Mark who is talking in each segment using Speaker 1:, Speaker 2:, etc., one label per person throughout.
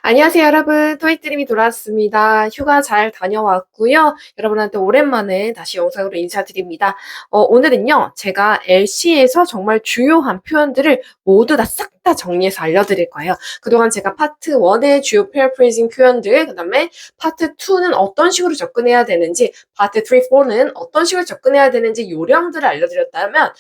Speaker 1: 안녕하세요, 여러분. 토익드림이 돌아왔습니다. 휴가 잘 다녀왔고요. 여러분한테 오랜만에 다시 영상으로 인사드립니다. 오늘은요, 제가 LC에서 정말 중요한 표현들을 모두 다 싹 다 정리해서 알려드릴 거예요. 그동안 제가 파트 1의 주요 페어프레이징 표현들, 그 다음에 파트 2는 어떤 식으로 접근해야 되는지, 파트 3, 4는 어떤 식으로 접근해야 되는지 요령들을 알려드렸다면,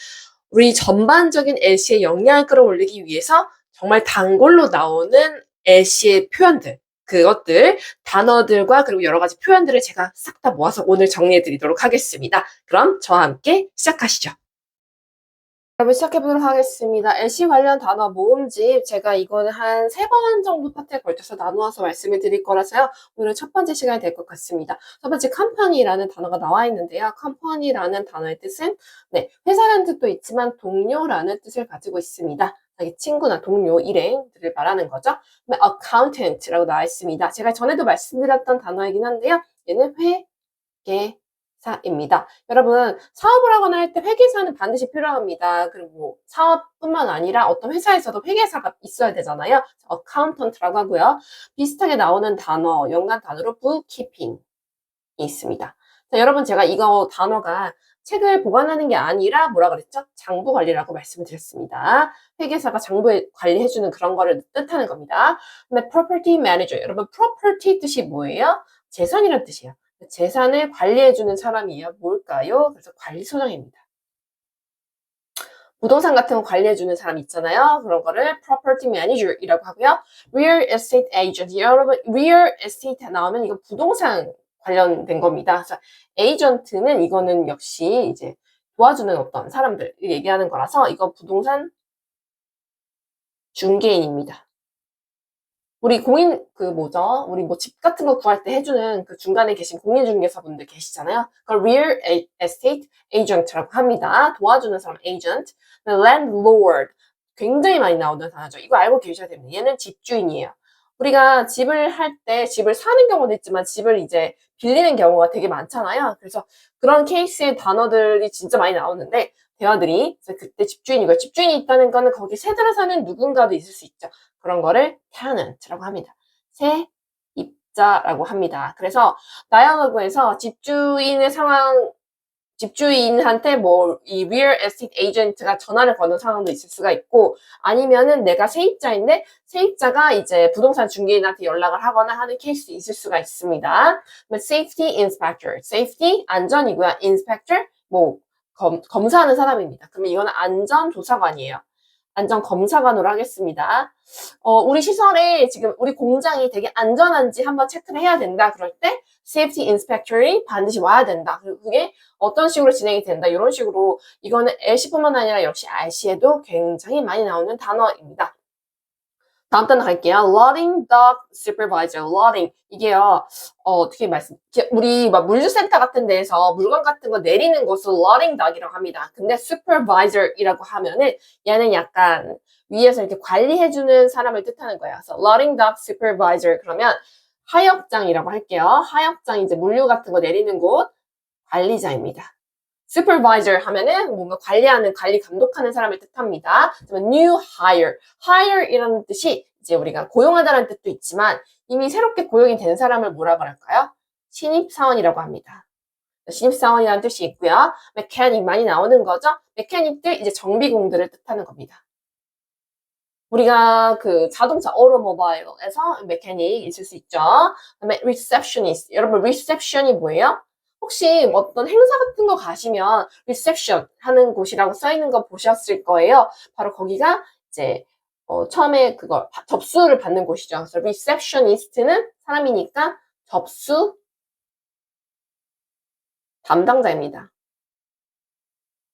Speaker 1: 우리 전반적인 LC의 역량을 끌어올리기 위해서 정말 단골로 나오는 LC의 표현들, 그것들, 단어들과 그리고 여러 가지 표현들을 제가 싹 다 모아서 오늘 정리해 드리도록 하겠습니다. 그럼 저와 함께 시작하시죠. 여러분 시작해보도록 하겠습니다. LC 관련 단어 모음집 제가 이거는 한 3번 정도 파트에 걸쳐서 나누어서 말씀을 드릴 거라서요. 오늘 첫 번째 시간이 될 것 같습니다. 첫 번째 컴퍼니라는 단어가 나와 있는데요. 컴퍼니라는 단어의 뜻은 회사라는 뜻도 있지만 동료라는 뜻을 가지고 있습니다. 친구나 동료, 일행들을 말하는 거죠. accountant라고 나와 있습니다. 제가 전에도 말씀드렸던 단어이긴 한데요. 얘는 회계사입니다. 여러분 사업을 하거나 할 때 회계사는 반드시 필요합니다. 그리고 사업뿐만 아니라 어떤 회사에서도 회계사가 있어야 되잖아요. accountant라고 하고요. 비슷하게 나오는 단어, 연관 단어로 bookkeeping이 있습니다. 자, 여러분 제가 이거 단어가 책을 보관하는 게 아니라 뭐라 그랬죠? 장부 관리라고 말씀을 드렸습니다. 회계사가 장부 관리해주는 그런 거를 뜻하는 겁니다. 그다음에 property manager. 여러분 property 뜻이 뭐예요? 재산이란 뜻이에요. 재산을 관리해주는 사람이에요. 뭘까요? 그래서 관리소장입니다. 부동산 같은 거 관리해주는 사람 있잖아요. 그런 거를 property manager이라고 하고요. real estate agent. 여러분 real estate 나오면 이거 부동산 관련된 겁니다. 그래서 agent는 이거는 역시 이제 도와주는 어떤 사람들 얘기하는 거라서 이거 부동산 중개인입니다. 우리 공인 우리 뭐 집 같은 거 구할 때 해주는 그 중간에 계신 공인중개사분들 계시잖아요. 그걸 real estate agent라고 합니다. 도와주는 사람 agent. landlord 굉장히 많이 나오는 단어죠. 이거 알고 계셔야 됩니다. 얘는 집주인이에요. 우리가 집을 할 때 집을 사는 경우도 있지만 집을 이제 빌리는 경우가 되게 많잖아요. 그래서 그런 케이스의 단어들이 진짜 많이 나오는데 대화들이 그때 집주인이고 집주인이 있다는 거는 거기 세들어 사는 누군가도 있을 수 있죠. 그런 거를 tenant라고 합니다. 세입자라고 합니다. 그래서 다이얼로그에서 집주인한테 뭐 이 real estate agent가 전화를 거는 상황도 있을 수가 있고 아니면은 내가 세입자인데 세입자가 이제 부동산 중개인한테 연락을 하거나 하는 케이스도 있을 수가 있습니다. safety inspector, safety 안전이고요. inspector 뭐 검사하는 사람입니다. 그러면 이거는 안전조사관이에요. 안전검사관으로 하겠습니다. 우리 시설에 지금 우리 공장이 되게 안전한지 한번 체크를 해야 된다. 그럴 때 safety inspector이 반드시 와야 된다. 그리고 그게 어떤 식으로 진행이 된다. 이런 식으로 이거는 LC뿐만 아니라 역시 RC에도 굉장히 많이 나오는 단어입니다. 다음 단어 갈게요. Loading dock supervisor. Loading. 이게요, 우리 막 물류센터 같은 데에서 물건 같은 거 내리는 것을 loading dock이라고 합니다. 근데 supervisor이라고 하면은 얘는 약간 위에서 이렇게 관리해주는 사람을 뜻하는 거예요. 그래서 loading dock supervisor. 그러면 하역장이라고 할게요. 하역장 이제 물류 같은 거 내리는 곳 관리자입니다. supervisor 하면은 뭔가 관리 감독하는 사람을 뜻합니다. new hire. hire이라는 뜻이 이제 우리가 고용하다라는 뜻도 있지만 이미 새롭게 고용이 된 사람을 뭐라고 할까요? 신입사원이라고 합니다. 신입사원이라는 뜻이 있고요. mechanic 많이 나오는 거죠. mechanic들 이제 정비공들을 뜻하는 겁니다. 우리가 그 자동차 automobile에서 mechanic 있을 수 있죠. 그다음에 receptionist. 여러분 reception이 뭐예요? 혹시 어떤 행사 같은 거 가시면 reception 하는 곳이라고 써 있는 거 보셨을 거예요. 바로 거기가 이제 처음에 그걸 접수를 받는 곳이죠. 그래서 receptionist는 사람이니까 접수 담당자입니다.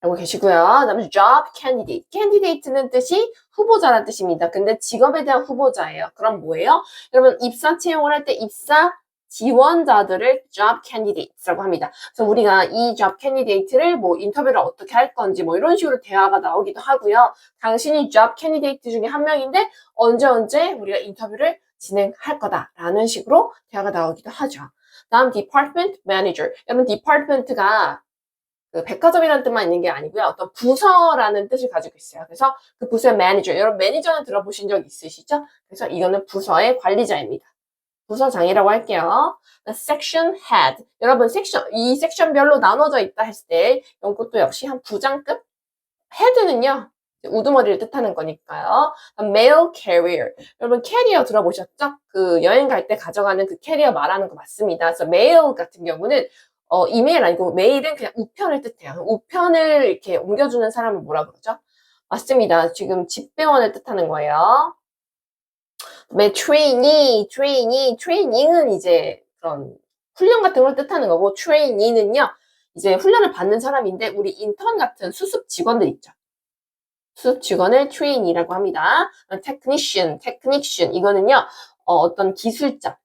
Speaker 1: 알고 계시고요. 그다음에 job candidate. candidate는 뜻이 후보자라는 뜻입니다. 근데 직업에 대한 후보자예요. 그럼 뭐예요? 여러분 입사 채용을 할 때 입사 지원자들을 job candidates라고 합니다. 그래서 우리가 이 job candidate를 뭐 인터뷰를 어떻게 할 건지 뭐 이런 식으로 대화가 나오기도 하고요. 당신이 job candidate 중에 한 명인데 언제 우리가 인터뷰를 진행할 거다라는 식으로 대화가 나오기도 하죠. 다음 department manager. 여러분 department가 그 백화점이라는 뜻만 있는 게 아니고요. 어떤 부서라는 뜻을 가지고 있어요. 그래서 그 부서의 매니저, 여러분 매니저는 들어보신 적 있으시죠? 그래서 이거는 부서의 관리자입니다. 부서장이라고 할게요. section head. 여러분 이 섹션별로 나눠져 있다 했을 때 이것도 역시 한 부장급? head는요. 우두머리를 뜻하는 거니까요. mail carrier. 여러분 캐리어 들어보셨죠? 그 여행 갈 때 가져가는 그 캐리어 말하는 거 맞습니다. 그래서 mail 같은 경우는 이메일 아니고 메일은 그냥 우편을 뜻해요. 우편을 이렇게 옮겨주는 사람을 뭐라 그러죠? 맞습니다. 지금 집배원을 뜻하는 거예요. 트레이닝은 이제 그런 훈련 같은 걸 뜻하는 거고, 트레이니는요, 이제 훈련을 받는 사람인데, 우리 인턴 같은 수습 직원들 있죠. 수습 직원을 트레이니라고 합니다. 테크니션, 이거는요, 어떤 기술자,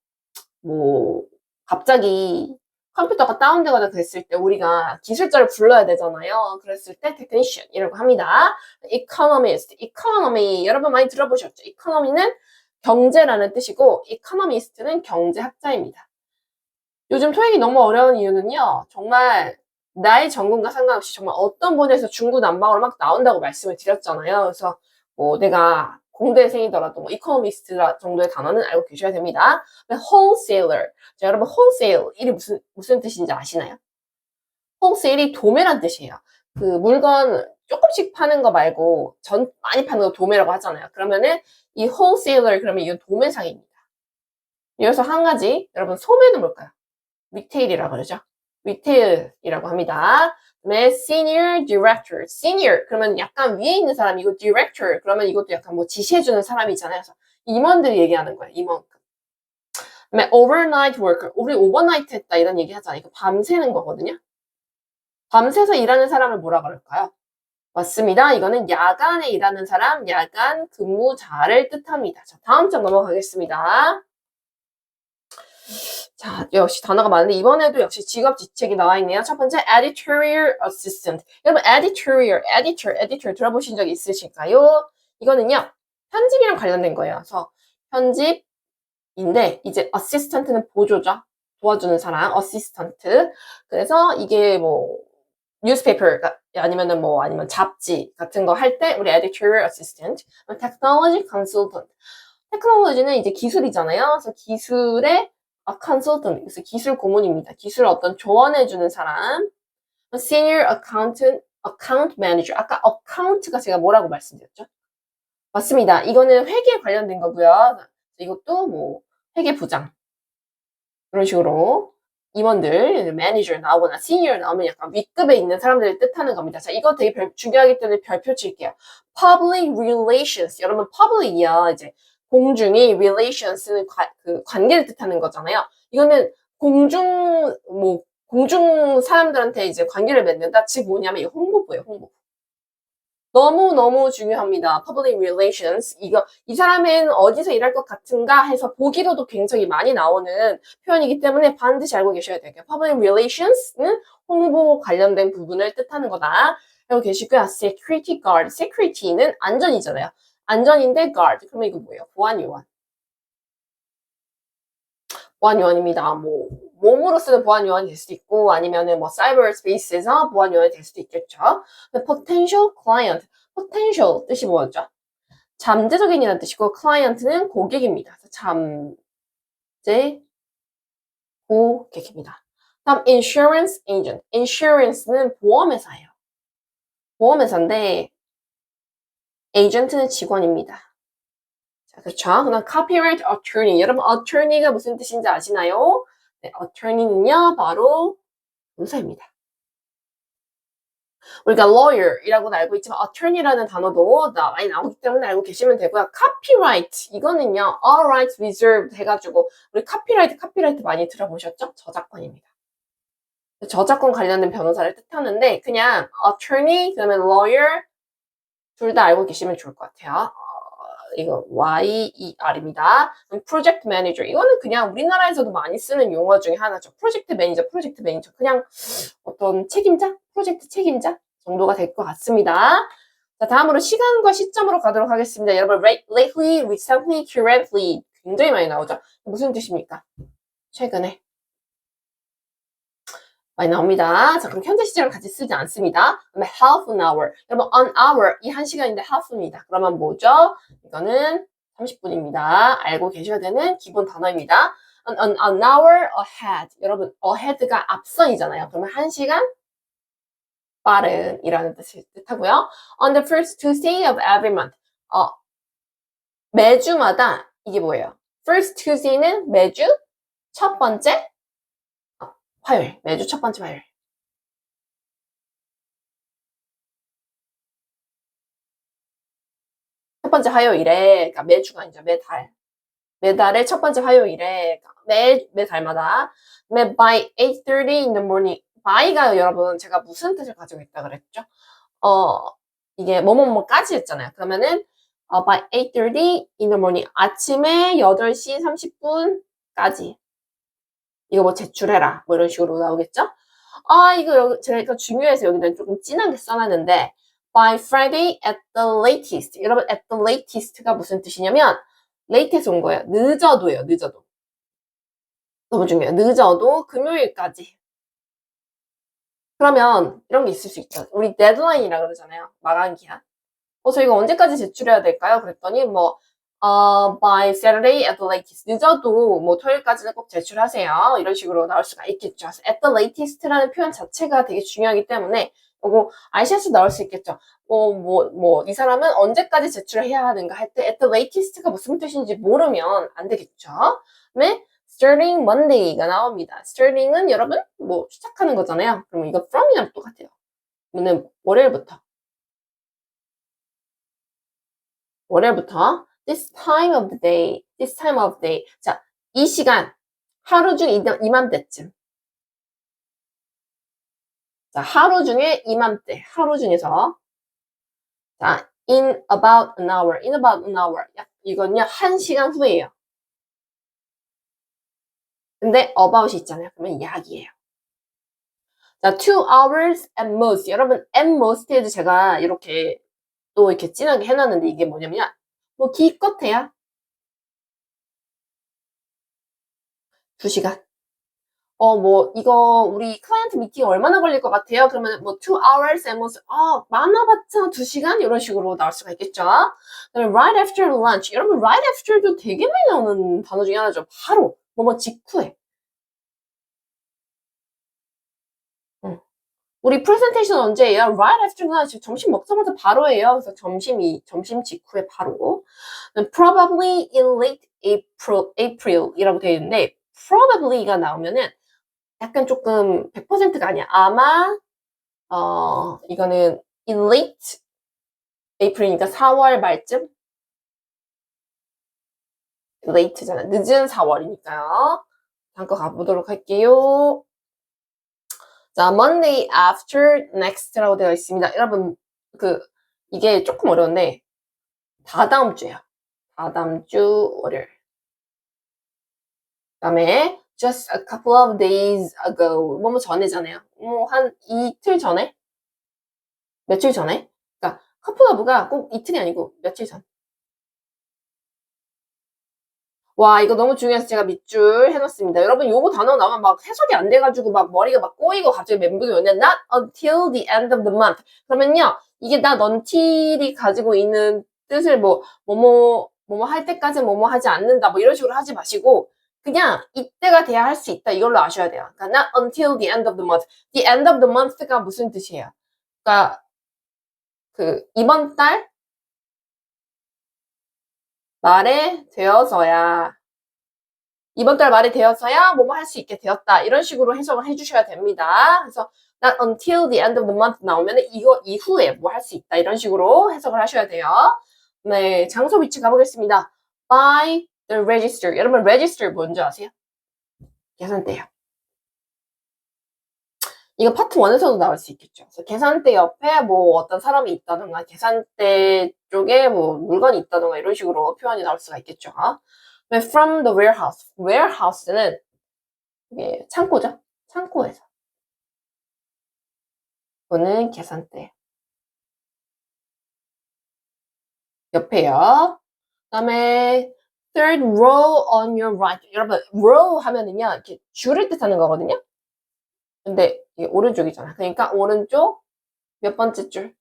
Speaker 1: 뭐, 갑자기 컴퓨터가 다운되거나 그랬을 때 우리가 기술자를 불러야 되잖아요. 그랬을 때 테크니션이라고 합니다. economy 여러분 많이 들어보셨죠? economy는 경제라는 뜻이고 economist는 경제학자입니다. 요즘 토익이 너무 어려운 이유는요. 정말 나의 전공과 상관없이 정말 어떤 분야에서 중구난방으로 막 나온다고 말씀을 드렸잖아요. 그래서 뭐 내가 공대생이더라도 뭐 이코노미스트 정도의 단어는 알고 계셔야 됩니다. wholesaler. 자, 여러분 wholesale이 무슨 뜻인지 아시나요? wholesale이 도매란 뜻이에요. 그 물건 조금씩 파는 거 말고 많이 파는 거 도매라고 하잖아요. 그러면은 이 wholesaler 그러면 이건 도매상입니다. 여기서 한 가지 여러분 소매는 뭘까요? 리테일이라고 그러죠. 리테일이라고 합니다. 그다음에 senior director, senior 그러면 약간 위에 있는 사람이고 director 그러면 이것도 약간 뭐 지시해주는 사람이잖아요. 그래서 임원들이 얘기하는 거예요. 임원급. 그다음에 overnight worker, 우리 오버나이트 했다 이런 얘기 하잖아요. 이거 밤새는 거거든요. 밤새서 일하는 사람을 뭐라 그럴까요? 맞습니다. 이거는 야간에 일하는 사람, 야간 근무자를 뜻합니다. 자, 다음 장 넘어가겠습니다. 자, 역시 단어가 많은데 이번에도 역시 직업 지책이 나와 있네요. 첫 번째, editorial assistant. 여러분, editor 들어보신 적 있으실까요? 이거는요, 편집이랑 관련된 거예요. 그래서 편집인데 이제 assistant는 보조죠. 도와주는 사람, assistant. 그래서 이게 뭐 newspaper 아니면 잡지 같은 거 할 때 우리 editorial assistant, technology consultant. 테크놀로지는 이제 기술이잖아요. 그래서 기술의 consultant, 그래서 기술 고문입니다. 기술을 어떤 조언해주는 사람. senior account manager. 아까 account가 제가 뭐라고 말씀드렸죠? 맞습니다. 이거는 회계에 관련된 거고요. 이것도 뭐 회계 부장 이런 식으로 임원들, 매니저 나오거나 시니어 나오면 약간 윗급에 있는 사람들을 뜻하는 겁니다. 자, 이거 되게 중요하기 때문에 별표 칠게요. public relations. 여러분, public이요. 이제 공중이 relations는 그 관계를 뜻하는 거잖아요. 이거는 공중 사람들한테 이제 관계를 맺는다. 즉 뭐냐면 이거 홍보부예요, 홍보부. 너무너무 중요합니다. public relations. 이 사람은 어디서 일할 것 같은가 해서 보기로도 굉장히 많이 나오는 표현이기 때문에 반드시 알고 계셔야 돼요. public relations는 홍보 관련된 부분을 뜻하는 거다. 알고 계시고요. security guard. security는 안전이잖아요. 안전인데 guard. 그러면 이거 뭐예요? 보안요원. 보안요원입니다. 뭐 몸으로 쓰는 보안요원이 될 수도 있고 아니면은 뭐 사이버 스페이스에서 보안요원이 될 수도 있겠죠. potential client. potential 뜻이 뭐였죠? 잠재적인이라는 뜻이고 client는 고객입니다. 잠재 고객입니다. 다음 insurance agent. insurance는 보험회사예요. 보험회사인데 agent는 직원입니다. 그렇죠. 그다음 copyright attorney. 여러분 attorney가 무슨 뜻인지 아시나요? 네, attorney는요 바로 문서입니다. 우리가 lawyer이라고는 알고 있지만 attorney라는 단어도 많이 나오기 때문에 알고 계시면 되고요. copyright 이거는요 all rights reserved 해가지고 우리 copyright 많이 들어보셨죠? 저작권입니다. 저작권 관련된 변호사를 뜻하는데 그냥 attorney 그다음에 lawyer 둘 다 알고 계시면 좋을 것 같아요. 이거 YER입니다. 프로젝트 매니저. 이거는 그냥 우리나라에서도 많이 쓰는 용어 중에 하나죠. 프로젝트 매니저. 그냥 어떤 책임자? 프로젝트 책임자? 정도가 될 것 같습니다. 자, 다음으로 시간과 시점으로 가도록 하겠습니다. 여러분, lately, recently, currently 굉장히 많이 나오죠. 무슨 뜻입니까? 최근에. 많이 나옵니다. 자, 그럼 현재 시제를 같이 쓰지 않습니다. 그러면 half an hour. 여러분, an hour. 이 1시간인데 half입니다. 그러면 뭐죠? 이거는 30분입니다. 알고 계셔야 되는 기본 단어입니다. An hour ahead. 여러분, ahead가 앞선이잖아요. 그러면 1시간 빠른이라는 뜻하고요. On the first Tuesday of every month. 매주마다 이게 뭐예요? First Tuesday는 매주 첫 번째 화요일. 매주 첫 번째 화요일. 첫 번째 화요일에, 그러니까 매주가 아니죠. 매달. 매달의 첫 번째 화요일에, 매달마다. by 8:30 in the morning. by가 여러분, 제가 무슨 뜻을 가지고 있다 그랬죠? 이게 뭐뭐뭐까지 했잖아요. 그러면은, by 8:30 in the morning. 아침에 8시 30분까지. 이거 뭐 제출해라. 뭐 이런 식으로 나오겠죠? 이거 제가 중요해서 여기는 조금 진하게 써놨는데, by Friday at the latest. 여러분, at the latest가 무슨 뜻이냐면, latest 온 거예요. 늦어도예요, 늦어도. 너무 중요해요. 늦어도 금요일까지. 그러면 이런 게 있을 수 있죠. 우리 데드라인이라 그러잖아요. 마감 기한. 저희가 언제까지 제출해야 될까요? 그랬더니 by Saturday at the latest. 늦어도 뭐 토요일까지는 꼭 제출하세요. 이런 식으로 나올 수가 있겠죠. at the latest라는 표현 자체가 되게 중요하기 때문에 요거 ICS 나올 수 있겠죠. 이 사람은 언제까지 제출해야 하는가 할 때 at the latest가 무슨 뜻인지 모르면 안 되겠죠. 그다음에 starting Monday가 나옵니다. starting은 여러분 시작하는 거잖아요. 그러면 이거 from이랑 똑같아요. 그러면 월요일부터 this time of the day, this time of day. 자, 이 시간, 하루 중 이맘때쯤. 자, 하루 중에 이맘때, 하루 중에서. 자, in about an hour. 이건요, 1시간 후예요. 근데 about이 있잖아요. 그러면 약이에요. 자, 2 hours at most. 여러분, at most에도 제가 이렇게 또 이렇게 진하게 해놨는데 이게 뭐냐면, 기껏해야 2시간. 이거 우리 클라이언트 미팅 얼마나 걸릴 것 같아요? 그러면 2 hours and most, 많아봤자 2시간? 이런 식으로 나올 수가 있겠죠? 그다음에 right after lunch. 여러분, right after도 되게 많이 나오는 단어 중에 하나죠. 바로, 직후에. 우리 프레젠테이션 언제예요? Right after lunch. 점심 먹자마자 바로예요. 그래서 점심 직후에 바로. Probably in late April이라고 되어 있는데, probably가 나오면은 약간 조금 100%가 아니야. 아마 이거는 in late April이니까 4월 말쯤? late잖아. 늦은 4월이니까요. 다음 거 가보도록 할게요. 자, Monday after next라고 되어 있습니다. 여러분, 이게 조금 어려운데, 다다음 주예요. 다다음 주 월요일. 그 다음에 just a couple of days ago. 전에잖아요. 한 이틀 전에? 며칠 전에? 그러니까 couple of가 꼭 이틀이 아니고 며칠 전. 와, 이거 너무 중요해서 제가 밑줄 해놨습니다. 여러분, 요거 단어 나오면 해석이 안 돼가지고 머리가 꼬이고 갑자기 멘붕이 오냐. Not until the end of the month. 그러면요, 이게 not until이 가지고 있는 뜻을 뭐뭐 할 때까지 뭐뭐 하지 않는다. 이런 식으로 하지 마시고, 그냥 이때가 돼야 할 수 있다. 이걸로 아셔야 돼요. 그러니까 not until the end of the month. The end of the month가 무슨 뜻이에요? 그러니까, 이번 달 말에 되어서야 이번 달 말이 되어서야 뭐뭐 할 수 있게 되었다. 이런 식으로 해석을 해주셔야 됩니다. 그래서 not until the end of the month 나오면 이거 이후에 뭐 할 수 있다. 이런 식으로 해석을 하셔야 돼요. 네, 장소 위치 가보겠습니다. by the register. 여러분 register 뭔지 아세요? 계산대요. 이거 파트 1에서도 나올 수 있겠죠. 그래서 계산대 옆에 어떤 사람이 있다던가 계산대 쪽에 물건이 있다던가 이런 식으로 표현이 나올 수가 있겠죠. From the warehouse. warehouse는 이게 창고죠. 창고에서. 이거는 계산대. 옆에요. 그다음에 third row on your right. 여러분 row 하면은요 이렇게 줄을 뜻하는 거거든요. 근데 이게 오른쪽이잖아. 그러니까 오른쪽 몇 번째 줄?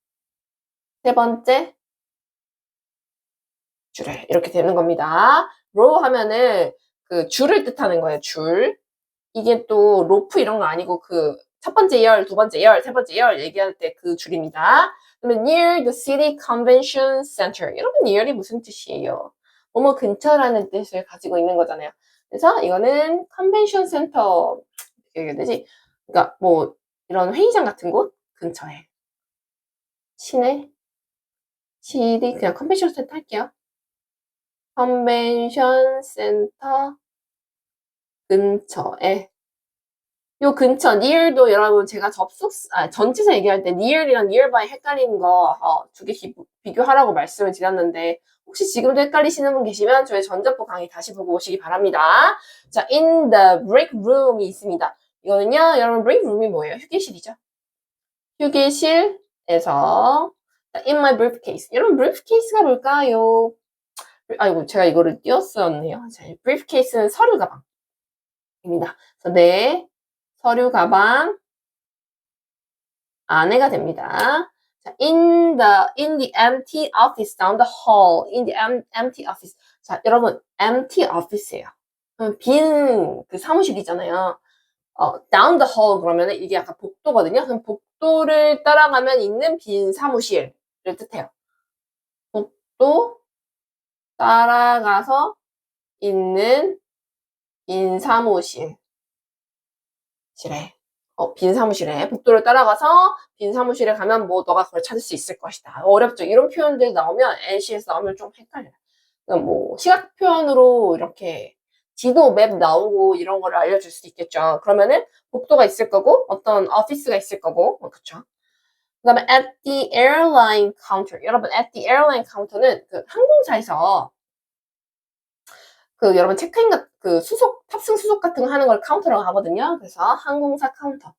Speaker 1: 세 번째 줄에 이렇게 되는 겁니다. row 하면은 그 줄을 뜻하는 거예요. 줄. 이게 또 로프 이런 거 아니고 그 첫 번째 열, 두 번째 열, 세 번째 열 얘기할 때 그 줄입니다. 그러면 near the city convention center. 여러분 near이 무슨 뜻이에요? 뭐뭐 근처라는 뜻을 가지고 있는 거잖아요. 그래서 이거는 컨벤션 센터 어떻게 얘기해야 되지? 그러니까 뭐 이런 회의장 같은 곳 근처에 시내 시리 그냥 컨벤션 센터 할게요. 컨벤션 센터 근처에 요 근처 near도 여러분 제가 전치사 얘기할 때 near이랑 nearby 헷갈리는 거 두 개 비교하라고 말씀을 드렸는데 혹시 지금도 헷갈리시는 분 계시면 저희 전자법 강의 다시 보고 오시기 바랍니다. 자, in the break room이 있습니다. 이거는요, 여러분 break room이 뭐예요? 휴게실이죠. 휴게실에서 in my briefcase. 여러분 briefcase가 뭘까요? 아이고 제가 이거를 띄웠었네요. 자, briefcase는 서류 가방입니다. 그래서 네. 서류 가방 안에가 됩니다. 자, in the empty office down the hall. in the empty office. 자, 여러분, empty office예요. 빈 그 사무실이잖아요. down the hall 그러면 이게 약간 복도거든요. 그럼 복도를 따라가면 있는 빈 사무실을 뜻해요. 복도 따라가서 있는 빈 사무실. 빈 사무실에 복도를 따라가서 빈 사무실에 가면 뭐 너가 그걸 찾을 수 있을 것이다. 어렵죠. 이런 표현들 나오면 NC에서 나오면 좀 헷갈려요. 그러니까 뭐 시각 표현으로 이렇게 지도 맵 나오고 이런 거를 알려줄 수도 있겠죠. 그러면은 복도가 있을 거고 어떤 오피스가 있을 거고 그쵸. 그다음에 at the airline counter. 여러분 at the airline counter는 그 항공사에서 그 여러분 체크인 그 탑승 수속 같은 거 하는 걸 카운터라고 하거든요. 그래서 항공사 카운터.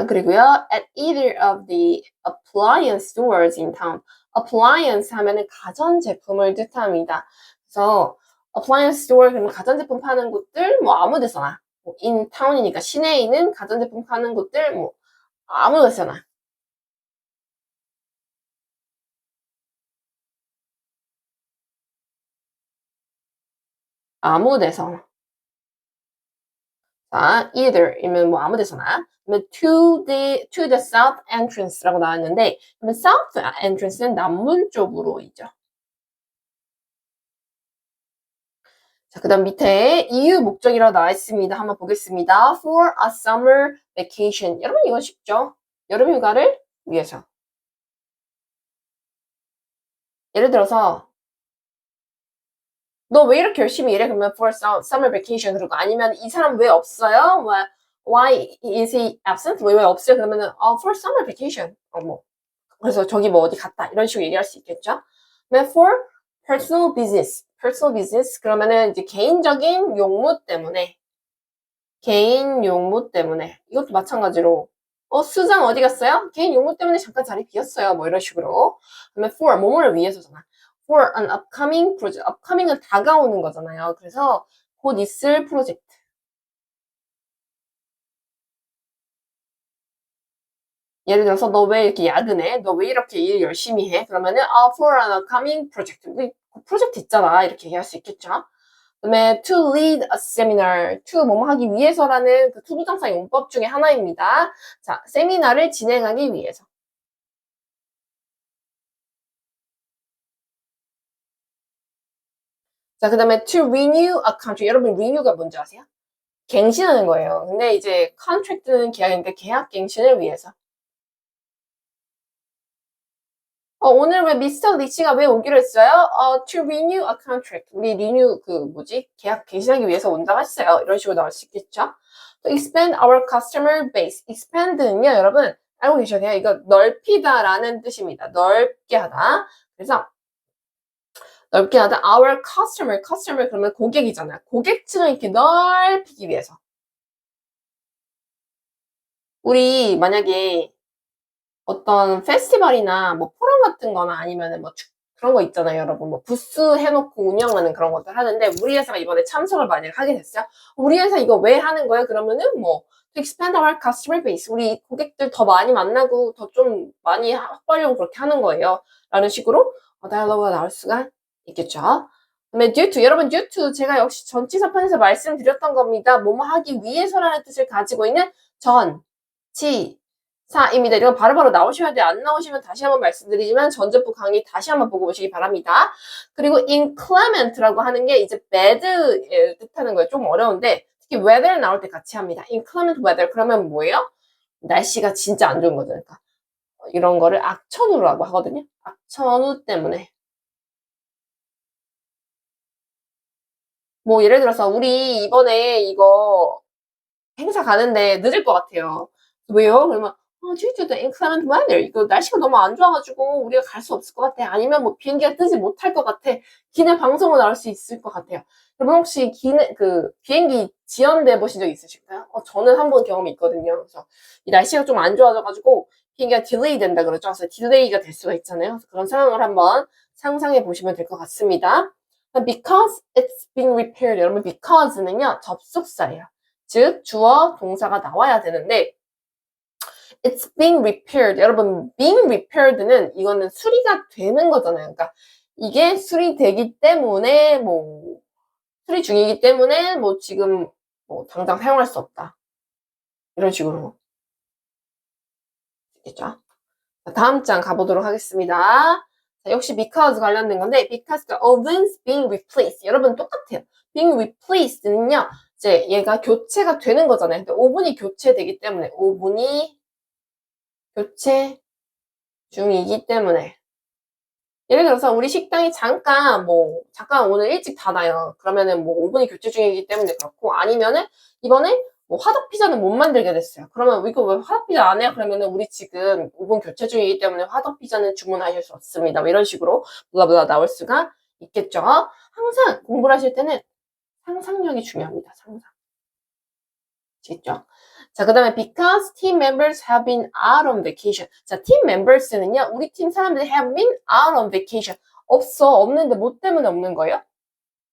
Speaker 1: 그리고요, at either of the appliance stores in town. appliance 하면은 가전제품을 뜻합니다. 그래서 appliance store 그러면 가전제품 파는 곳들 뭐 아무 데서나 뭐 in town이니까 시내에 있는 가전제품 파는 곳들 뭐 아무 데서나 아무 데서나 자, either이면 뭐 아무 데서나 그러면 to the south entrance라고 나왔는데 그러면 south entrance는 남문 쪽으로이죠. 자, 그 다음 밑에 이유 목적이라고 나와 있습니다. 한번 보겠습니다. For a summer vacation. 여러분 이건 쉽죠? 여름 휴가를 위해서. 예를 들어서 너 왜 이렇게 열심히 일해? 그러면 for summer vacation 그러고 아니면 이 사람 왜 없어요? Why is he absent? 왜 없어요? 그러면은 for summer vacation. 뭐 그래서 저기 뭐 어디 갔다 이런 식으로 얘기할 수 있겠죠? 그러면 for personal business. personal business 그러면은 이제 개인적인 용무 때문에 개인 용무 때문에 이것도 마찬가지로 수장 어디 갔어요? 개인 용무 때문에 잠깐 자리 비었어요. 뭐 이런 식으로. 그러면 for 뭐뭐를 위해서잖아. for an upcoming project. upcoming은 다가오는 거잖아요. 그래서 곧 있을 프로젝트. 예를 들어서 너 왜 이렇게 야근해? 너 왜 이렇게 일 열심히 해? 그러면은 for an upcoming project. 우리 프로젝트 있잖아. 이렇게 얘기할 수 있겠죠. 그다음에 to lead a seminar, to 뭐뭐 하기 위해서라는 그 투부정사 용법 중에 하나입니다. 자, 세미나를 진행하기 위해서. 자, 그다음에 to renew a contract. 여러분 renew가 뭔지 아세요? 갱신하는 거예요. 근데 이제 contract는 계약인데 계약 갱신을 위해서. 오늘 왜 미스터 리치가 왜 오기로 했어요? to renew a contract. 우리 renew 그 뭐지? 계약 갱신하기 위해서 온다고 했어요. 이런 식으로 나올 수 있겠죠? To expand our customer base. expand는요, 여러분 알고 계셔야 돼요. 이거 넓히다라는 뜻입니다. 넓게 하다. 그래서 넓게 하다. Our customer 그러면 고객이잖아요. 고객층을 이렇게 넓히기 위해서. 우리 만약에 어떤 페스티벌이나 뭐 포럼 같은 거나 아니면은 뭐 그런 거 있잖아요, 여러분. 뭐 부스 해놓고 운영하는 그런 것들 하는데 우리 회사가 이번에 참석을 만약에 하게 됐어요. 우리 회사 이거 왜 하는 거예요? 그러면은 뭐 to expand our customer base. 우리 고객들 더 많이 만나고 더 좀 많이 확보하려고 그렇게 하는 거예요. 라는 식으로 다이얼로그가 나올 수가 있겠죠. 그다음에 due to, 여러분 due to 제가 역시 전치사편에서 말씀드렸던 겁니다. 뭐뭐 하기 위해서라는 뜻을 가지고 있는 전치사입니다. 이거 바로바로 나오셔야 돼요. 안 나오시면 다시 한번 말씀드리지만 전제부 강의 다시 한번 보고 오시기 바랍니다. 그리고 inclement라고 하는 게 이제 bad를 뜻하는 거예요. 좀 어려운데 특히 weather 나올 때 같이 합니다. inclement weather 그러면 뭐예요? 날씨가 진짜 안 좋은 거죠. 그러니까 이런 거를 악천후라고 하거든요. 악천후 때문에. 뭐 예를 들어서 우리 이번에 이거 행사 가는데 늦을 것 같아요. 왜요? 그러면 due to the inclement weather. 이거 날씨가 너무 안 좋아가지고 우리가 갈 수 없을 것 같아. 아니면 뭐 비행기가 뜨지 못할 것 같아. 기내 방송으로 나올 수 있을 것 같아요. 여러분 혹시 비행기 지연돼 보신 적 있으실까요? 저는 한 번 경험이 있거든요. 그래서 이 날씨가 좀 안 좋아져가지고 비행기가 딜레이 된다 그러죠. 그래서 딜레이가 될 수가 있잖아요. 그런 상황을 한번 상상해 보시면 될 것 같습니다. Because it's being repaired. 여러분 because는요 접속사예요. 즉 주어 동사가 나와야 되는데 it's being repaired. 여러분 being repaired는 이거는 수리가 되는 거잖아요. 그러니까 이게 수리되기 때문에 뭐 수리 중이기 때문에 뭐 지금 뭐 당장 사용할 수 없다. 이런 식으로 되겠죠. 다음 장 가보도록 하겠습니다. 자, 역시 because 관련된 건데 because the oven's being replaced. 여러분 똑같아요. being replaced는요. 이제 얘가 교체가 되는 거잖아요. 근데 오븐이 교체되기 때문에 오븐이 교체 중이기 때문에 예를 들어서 우리 식당이 잠깐 오늘 일찍 닫아요. 그러면은 뭐 오븐이 교체 중이기 때문에 그렇고 아니면은 이번에 뭐 화덕 피자는 못 만들게 됐어요. 그러면 이거 왜 화덕 피자 안 해요? 그러면은 우리 지금 오븐 교체 중이기 때문에 화덕 피자는 주문하실 수 없습니다. 뭐 이런 식으로 블라블라 나올 수가 있겠죠. 항상 공부를 하실 때는 상상력이 중요합니다. 상상. 아시겠죠? 자, 그 다음에 because team members have been out on vacation. 자, team members는요, 우리 팀 사람들이 have been out on vacation. 없는데 뭐 때문에 없는 거예요?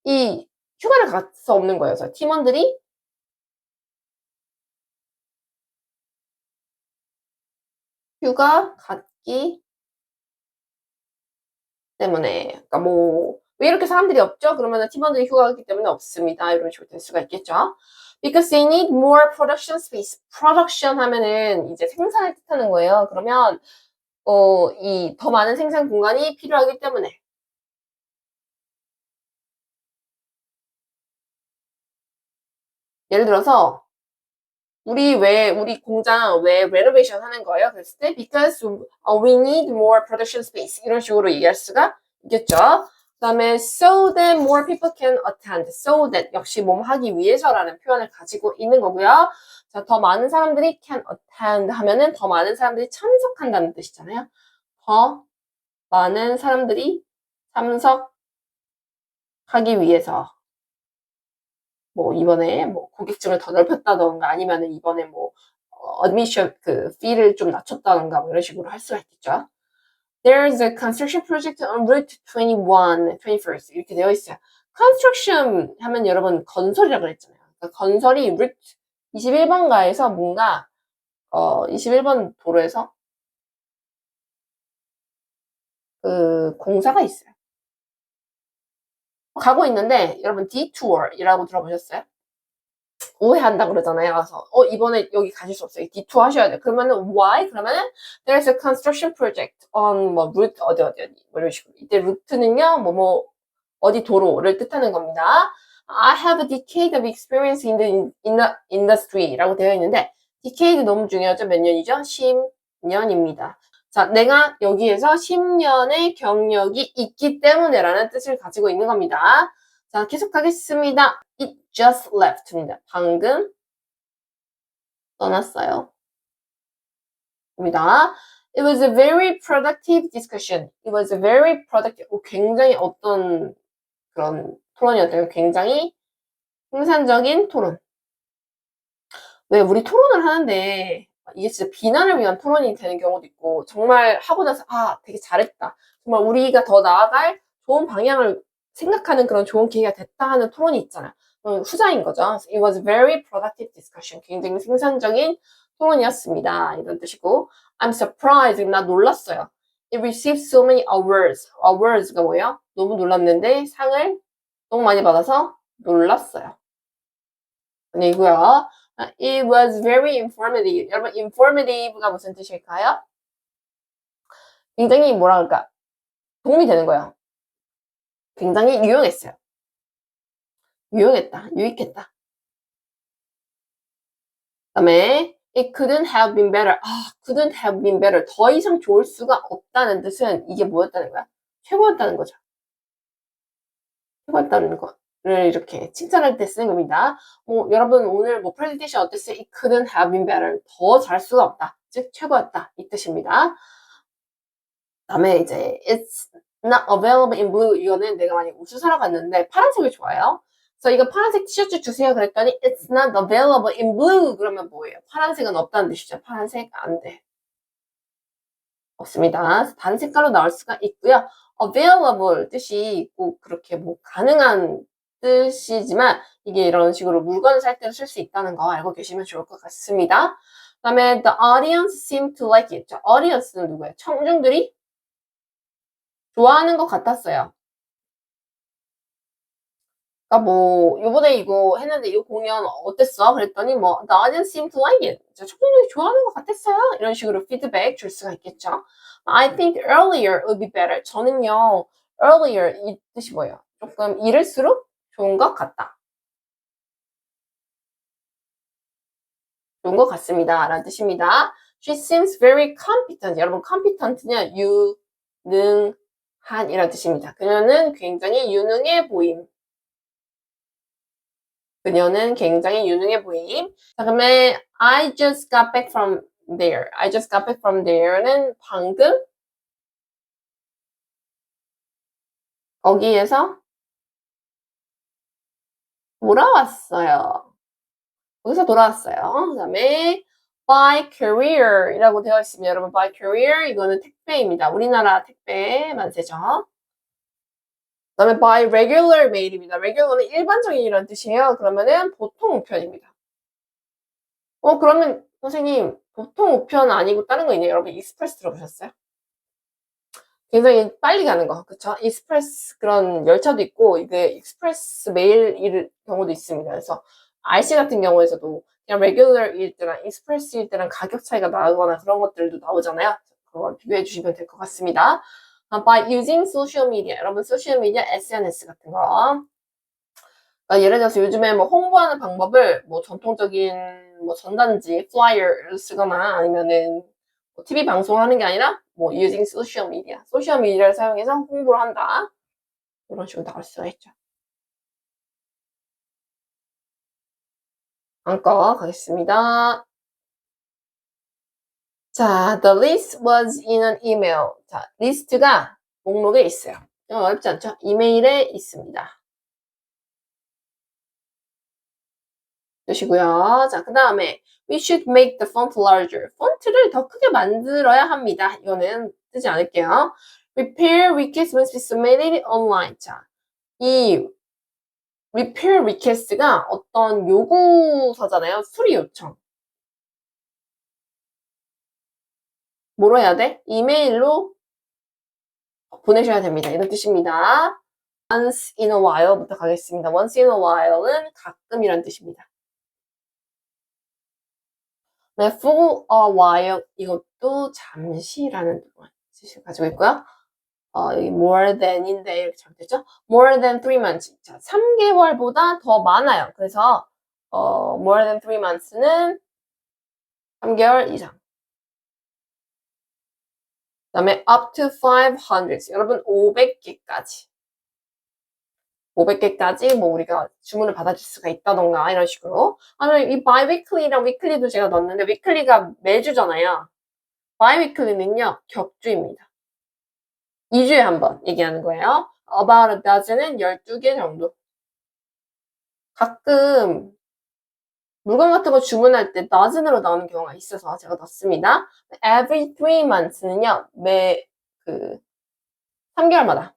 Speaker 1: 이 휴가를 가서 없는 거예요. 그래서 팀원들이 휴가 갔기 때문에. 그러니까 왜 이렇게 사람들이 없죠? 그러면 팀원들이 휴가 갔기 때문에 없습니다. 이런 식으로 될 수가 있겠죠. Because they need more production space. production 하면은 이제 생산을 뜻하는 거예요. 그러면 이 더 많은 생산 공간이 필요하기 때문에. 예를 들어서 우리 공장 왜 레노베이션 하는 거예요? 그랬을 때 because we need more production space 이런 식으로 얘기할 수가 있겠죠. 그 다음에 so that more people can attend. so that 역시 하기 위해서라는 표현을 가지고 있는 거고요. 자, 더 많은 사람들이 can attend 하면은 더 많은 사람들이 참석한다는 뜻이잖아요. 더 많은 사람들이 참석하기 위해서 이번에 고객층을 더 넓혔다던가 아니면은 이번에 admission fee를 좀 낮췄다던가 이런 식으로 할 수가 있겠죠. There's a construction project on Route 21, 21st 이렇게 되어 있어요. construction 하면 여러분 건설이라고 그랬잖아요. 그러니까 건설이 Route 21번가에서 뭔가 21번 도로에서 공사가 있어요. 가고 있는데 여러분 detour이라고 들어보셨어요? 오해한다 그러잖아요. 그래서 이번에 여기 가실 수 없어요. 디투어 하셔야 돼요. 그러면은 why? 그러면은 there's a construction project on route 어디 이런 식으로. 이때 루트는요 어디 도로를 뜻하는 겁니다. I have a decade of experience in the industry라고 되어 있는데 decade 너무 중요하죠. 몇 년이죠? 10년입니다. 자, 내가 여기에서 10년의 경력이 있기 때문에라는 뜻을 가지고 있는 겁니다. 자, 계속 가겠습니다. It just left입니다. 방금 떠났어요. 입니다. It was a very productive discussion. It was a very productive. 굉장히 어떤 그런 토론이었대요. 굉장히 생산적인 토론. 왜 우리 토론을 하는데 이게 진짜 비난을 위한 토론이 되는 경우도 있고 정말 하고 나서 되게 잘했다. 정말 우리가 더 나아갈 좋은 방향을 생각하는 그런 좋은 계기가 됐다 하는 토론이 있잖아요. 후자인 거죠. It was very productive discussion. 굉장히 생산적인 토론이었습니다. 이런 뜻이고 I'm surprised. 나 놀랐어요. It received so many awards. awards가 뭐예요? 너무 놀랐는데 상을 너무 많이 받아서 놀랐어요. 아니고요. It was very informative. 여러분, informative가 무슨 뜻일까요? 굉장히 뭐라 그럴까? 도움이 되는 거예요. 굉장히 유용했어요. 유용했다. 유익했다. 그다음에 it couldn't have been better. couldn't have been better. 더 이상 좋을 수가 없다는 뜻은 이게 뭐였다는 거야? 최고였다는 거죠. 최고였다는 거를 이렇게 칭찬할 때 쓰는 겁니다. 여러분 오늘 프레젠테이션 어땠어요? It couldn't have been better. 더 잘할 수가 없다. 즉 최고였다. 이 뜻입니다. 그다음에 이제 it's not available in blue. 이거는 내가 만약 옷을 사러 갔는데 파란색을 좋아해요. 그래서 이거 파란색 티셔츠 주세요 그랬더니 it's not available in blue. 그러면 뭐예요? 파란색은 없다는 뜻이죠. 파란색 안 돼. 없습니다. 다른 색깔로 나올 수가 있고요. available 뜻이 꼭 그렇게 가능한 뜻이지만 이게 이런 식으로 물건을 살 때도 쓸 수 있다는 거 알고 계시면 좋을 것 같습니다. 그다음에 the audience seemed to like it. 자, audience는 누구예요? 청중들이 좋아하는 것 같았어요. 그러니까 요번에 이거 했는데 이 공연 어땠어? 그랬더니 the audience seemed to like it. 청중들이 좋아하는 것 같았어요. 이런 식으로 피드백 줄 수가 있겠죠. I think earlier would be better. 저는요, earlier 이 뜻이 뭐예요? 조금 이를수록 좋은 것 같다. 좋은 것 같습니다. 라는 뜻입니다. She seems very competent. 여러분, competent는 유능한 이란 뜻입니다. 그녀는 굉장히 유능해 보임. 그녀는 굉장히 유능해 보임. 자, 그러면 I just got back from there. I just got back from there는 방금 거기에서 돌아왔어요. 거기서 돌아왔어요. 그 다음에 by career 이라고 되어 있습니다. 여러분 by career 이거는 택배입니다. 우리나라 택배 만세죠. 그 다음에 by regular mail입니다. regular는 일반적인 이란 뜻이에요. 그러면은 보통 우편입니다. 그러면 선생님 보통 우편 아니고 다른 거 있네요. 여러분 익스프레스 들어보셨어요? 굉장히 빨리 가는 거, 그쵸? 익스프레스 그런 열차도 있고, 이게 익스프레스 메일일 경우도 있습니다. 그래서 RC 같은 경우에서도 그냥 레귤러일 때랑 익스프레스일 때랑 가격 차이가 나거나 그런 것들도 나오잖아요. 그걸 비교해 주시면 될 것 같습니다. By using social media. 여러분, 소셜 미디어 SNS 같은 거. 그러니까 예를 들어서 요즘에 홍보하는 방법을 전통적인 전단지, 플라이어를 쓰거나 아니면은 TV 방송을 하는 게 아니라 using social media. 소셜 미디어를 사용해서 홍보를 한다. 이런 식으로 나올 수가 있죠. 다음 거 가겠습니다. 자, the list was in an email. 자, 리스트가 목록에 있어요. 어렵지 않죠? 이메일에 있습니다. 뜻이고요. 자, 그 다음에 we should make the font larger. 폰트를 더 크게 만들어야 합니다. 이거는 쓰지 않을게요. Repair request must be submitted online. 자, 이 repair request가 어떤 요구서잖아요. 수리 요청. 뭐로 해야 돼? 이메일로 보내셔야 됩니다. 이런 뜻입니다. once in a while부터 가겠습니다. once in a while은 가끔이란 뜻입니다. 네, for a while 이것도 잠시라는 뜻을 가지고 있고요. 여기 more than인데 이렇게 적겠죠? more than 3 months. 자, 3개월보다 더 많아요. 그래서 more than 3 months는 3개월 이상. 그 다음에 up to 500. 여러분 500개까지. 500개까지 우리가 주문을 받아줄 수가 있다던가 이런 식으로. 이 biweekly랑 weekly도 제가 넣었는데 weekly가 매주잖아요. biweekly는요 격주입니다. 2주에 한 번 얘기하는 거예요. about a dozen은 12개 정도. 가끔 물건 같은 거 주문할 때 dozen으로 나오는 경우가 있어서 제가 넣습니다. every 3months는요, 그, 3개월마다.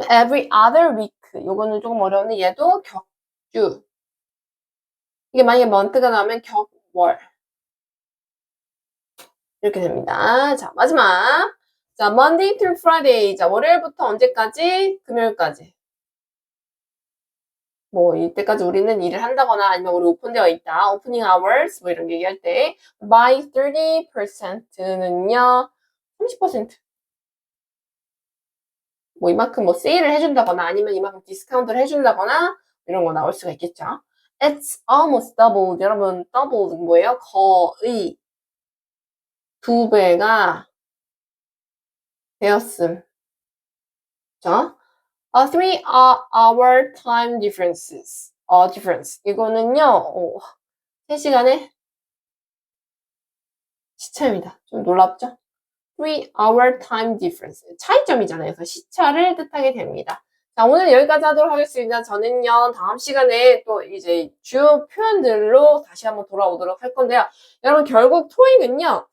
Speaker 1: every other week. 요거는 조금 어려운데 얘도 격주. 이게 만약에 month가 나오면 격월. 이렇게 됩니다. 자, 마지막. 자, Monday through Friday. 자, 월요일부터 언제까지? 금요일까지. 뭐, 이때까지 우리는 일을 한다거나 아니면 우리 오픈되어 있다. 오프닝 hours. 뭐 이런 얘기할 때. by 30%는요, 30%. 뭐 이만큼 뭐 세일을 해준다거나 아니면 이만큼 디스카운트를 해준다거나 이런 거 나올 수가 있겠죠. It's almost doubled. 여러분, doubled 뭐예요? 거의 2배가 되었음. 그죠? 3-hour time difference. 이거는요, 3시간의 시차입니다. 좀 놀랍죠? 3-hour time difference. 차이점이잖아요. 그래서 시차를 뜻하게 됩니다. 자, 오늘 여기까지 하도록 하겠습니다. 저는요, 다음 시간에 또 이제 주요 표현들로 다시 한번 돌아오도록 할 건데요. 여러분, 결국 토익은요,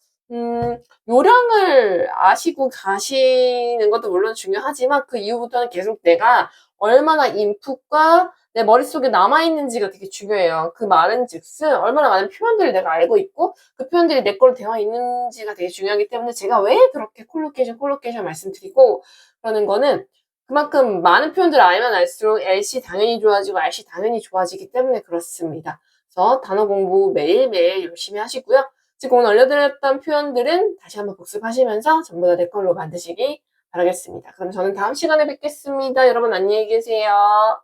Speaker 1: 요령을 아시고 가시는 것도 물론 중요하지만 그 이후부터는 계속 내가 얼마나 인풋과 내 머릿속에 남아있는지가 되게 중요해요. 그 말은 즉슨 얼마나 많은 표현들을 내가 알고 있고 그 표현들이 내 걸로 되어 있는지가 되게 중요하기 때문에 제가 왜 그렇게 콜로케이션 말씀드리고 그러는 거는 그만큼 많은 표현들을 알면 알수록 LC 당연히 좋아지고 RC 당연히 좋아지기 때문에 그렇습니다. 그래서 단어 공부 매일매일 열심히 하시고요. 지금 오늘 알려드렸던 표현들은 다시 한번 복습하시면서 전부 다 내 걸로 만드시기 바라겠습니다. 그럼 저는 다음 시간에 뵙겠습니다. 여러분 안녕히 계세요.